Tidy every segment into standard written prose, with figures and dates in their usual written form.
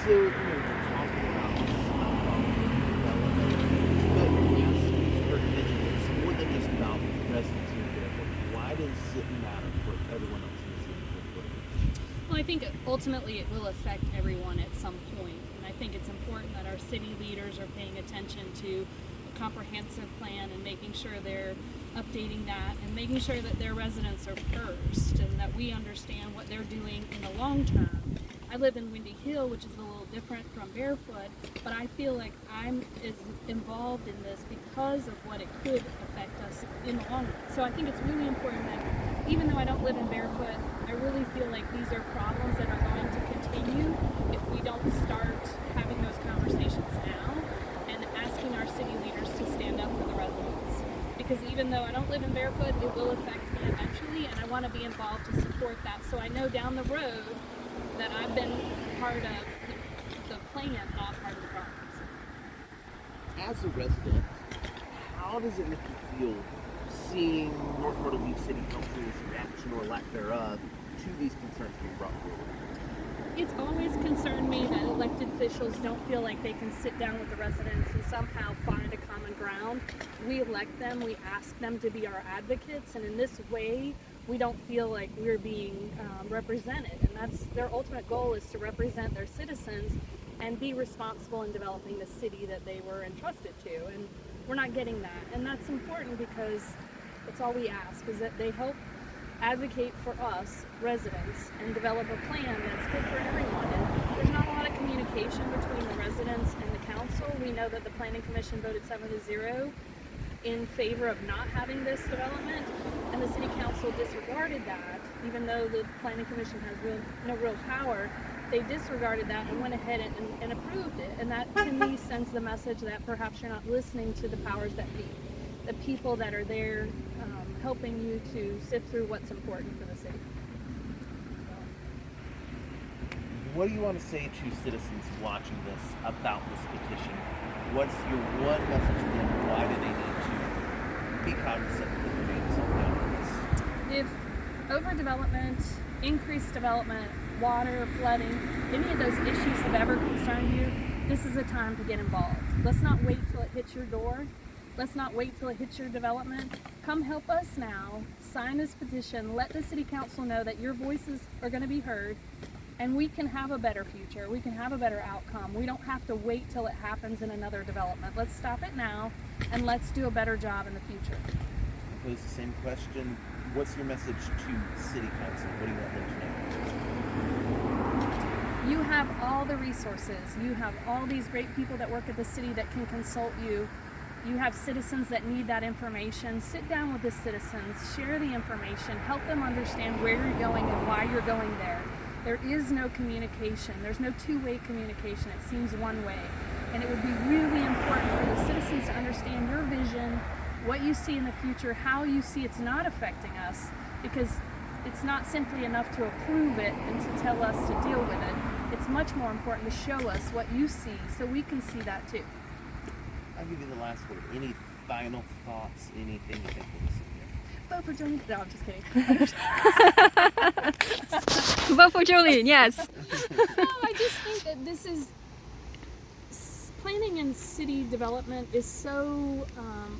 So, you know, we're talking about development, but as you've heard mentioned, it's more than just about residents here in Fairfield. Why does it matter for everyone else in the city of Fairfield? Well, I think ultimately it will affect everyone at some point, and I think it's important that our city leaders are paying attention to a comprehensive plan and making sure they're updating that and making sure that their residents are first and that we understand what they're doing in the long term. I live in Windy Hill, which is a little different from Barefoot, but I feel like I'm as involved in this because of what it could affect us in the long run. So I think it's really important that even though I don't live in Barefoot, I really feel like these are problems that are going to continue if we don't start having those conversations now and asking our city leaders to stand up for the residents. Because even though I don't live in Barefoot, it will affect me eventually, and I want to be involved to support that. So I know down the road that I've been part of the plan, not part of the problem. As a resident, how does it make you feel seeing North Myrtle Beach City Council's reaction or lack thereof to these concerns being brought forward? It's always concerned me that elected officials don't feel like they can sit down with the residents and somehow find a common ground. We elect them, we ask them to be our advocates, and in this way, we don't feel like we're being represented. And that's their ultimate goal, is to represent their citizens and be responsible in developing the city that they were entrusted to. And we're not getting that. And that's important because it's all we ask, is that they help advocate for us, residents, and develop a plan that's good for everyone. And there's not a lot of communication between the residents and the council. We know that the Planning Commission voted 7-0 in favor of not having this development, and the City Council disregarded that. Even though the Planning Commission has no real power, they disregarded that and went ahead and approved it. And that, to me, sends the message that perhaps you're not listening to the powers that be, the people that are there helping you to sift through what's important for the city. What do you want to say to citizens watching this about this petition? What's your one message to them? Why do they need to be cognizant that there may be something out of this? If overdevelopment, increased development, water, flooding, any of those issues have ever concerned you, this is a time to get involved. Let's not wait till it hits your door. Let's not wait till it hits your development. Come help us now. Sign this petition. Let the City Council know that your voices are going to be heard, and we can have a better future. We can have a better outcome. We don't have to wait till it happens in another development. Let's stop it now, and let's do a better job in the future. I pose the same question. What's your message to City Council? What do you want them to know? You have all the resources. You have all these great people that work at the city that can consult you. You have citizens that need that information. Sit down with the citizens, share the information, help them understand where you're going and why you're going there. There is no communication. There's no two-way communication. It seems one way. And it would be really important for the citizens to understand your vision, what you see in the future, how you see it's not affecting us, because it's not simply enough to approve it and to tell us to deal with it. It's much more important to show us what you see so we can see that too. I'll give you the last word. Any final thoughts? Anything you think we'll listen here? Vote for Jolene. No, I'm just kidding. Vote for Jolene, yes. No, I just think that this is planning and city development is so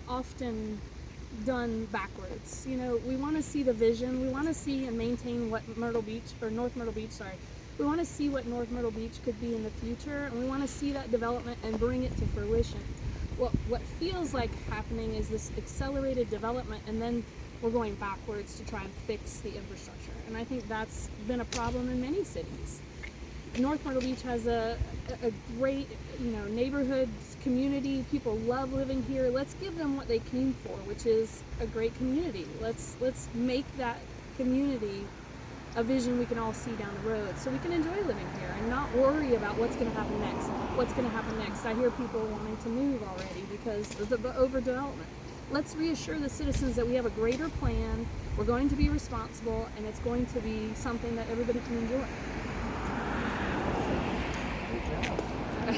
often done backwards. You know, we want to see the vision. We want to see and maintain what North Myrtle Beach, we want to see what North Myrtle Beach could be in the future, and we want to see that development and bring it to fruition. What feels like happening is this accelerated development, and then we're going backwards to try and fix the infrastructure. And I think that's been a problem in many cities. North Myrtle Beach has a great, neighborhood community. People love living here. Let's give them what they came for, which is a great community. Let's make that community a vision we can all see down the road, so we can enjoy living here and not worry about what's going to happen next. What's going to happen next? I hear people wanting to move already because of the overdevelopment. Let's reassure the citizens that we have a greater plan, we're going to be responsible, and it's going to be something that everybody can enjoy.